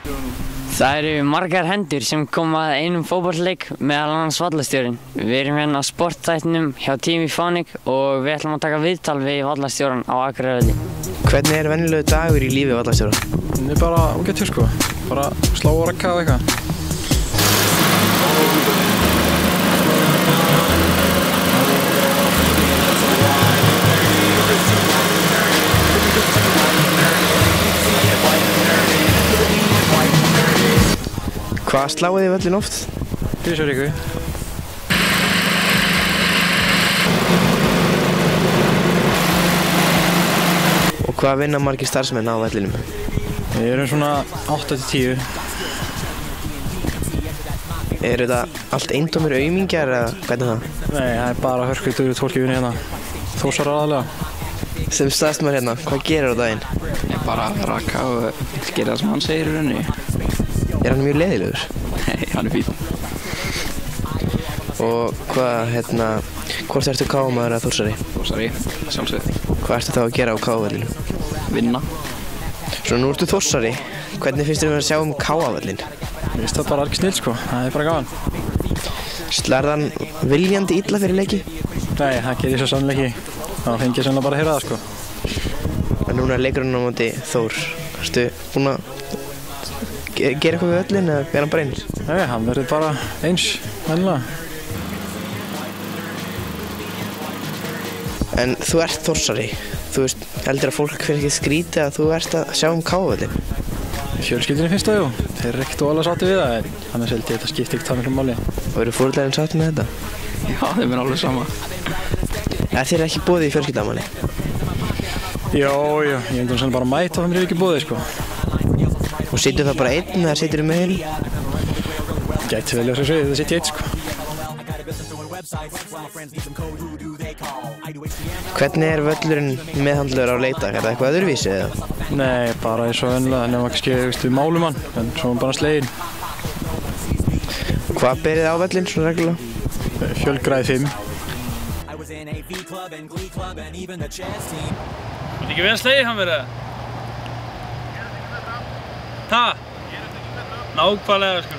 Það eru margar hendur sem koma að einum fótboltaleik, meðal annars vallastjórinn. Við erum hérna á sportþættinum hjá Team Fonic og við ætlum að taka viðtal við vallastjórann á Akureyrarvelli. Hvernig er venjulegu dagur í lífi vallastjóra? Það er bara ágættur sko, bara slá og rakka og eitthvað. Hvað sláið þið völlin oft? Tvisvar í viku. Og hvað vinna margir starfsmenn á vellinum? Við erum svona 8–10. Eru þetta allt eintómir aumingjar eða hvernig það? Nei, það er bara hörkutur fólk í vinnu hérna. Þórsara aðalega. Sem starfsmaður hérna, hvað gerir á daginn? Bara rakka og gera það sem hann segir í rauninni. Er hann mjög leiðilegur? Nei, hann er fín. Og hvað, hvort ertu káamaður eða Þórsari? Þórsari, sjálfsögð. Hvað ertu þá að gera á káavellinu? Vinna. Svo nú ertu Þórsari, hvernig finnst þér að sjá káavellin? Mér finnst það bara alveg snill sko, það er bara gaman. Slærðan viljandi illa fyrir leiki? Nei, það gerir svo sannleiki ekki. Það fengið sannlega bara að heyra það sko. En núna er leikurinn á móti Þór. Ertu búinn að gera eitthvað við völlin eða er hann bara eins? Nei, hann verður bara eins, venjulega. En þú ert Þórsari. Þú veist, heldur að fólk fyrir ekki skrítið að þú ert að sjá káavellin? Fjölskyldunni finnst það jú. Þeir eru ekkert óalega sátti við það, en annars held ég þetta skiptir ekkert það miklu máli. Og eru foreldrar sátti með þetta? Já, þeim er alveg sama. Er þér ekki boðið í fjölskylduafmæli? Jó, ég myndi svona bara mæta og þeim er ekki boðið sko. Og situr það bara einn eða situr þú með hinn? Gæti vel að segja það sitt ég einn sko. Hvernig er völlurinn meðhandlaður á leikdag? Er það eitthvað öðruvísi eða? Nei, bara eins og venjulega, nema kannski við málum hann, en svo bara sleginn. Hvað berið á völlinn svona reglulega? Fjölgræði 5. Þetta ekki vel slegið hann verið? Ha? Nákvæmlega sko.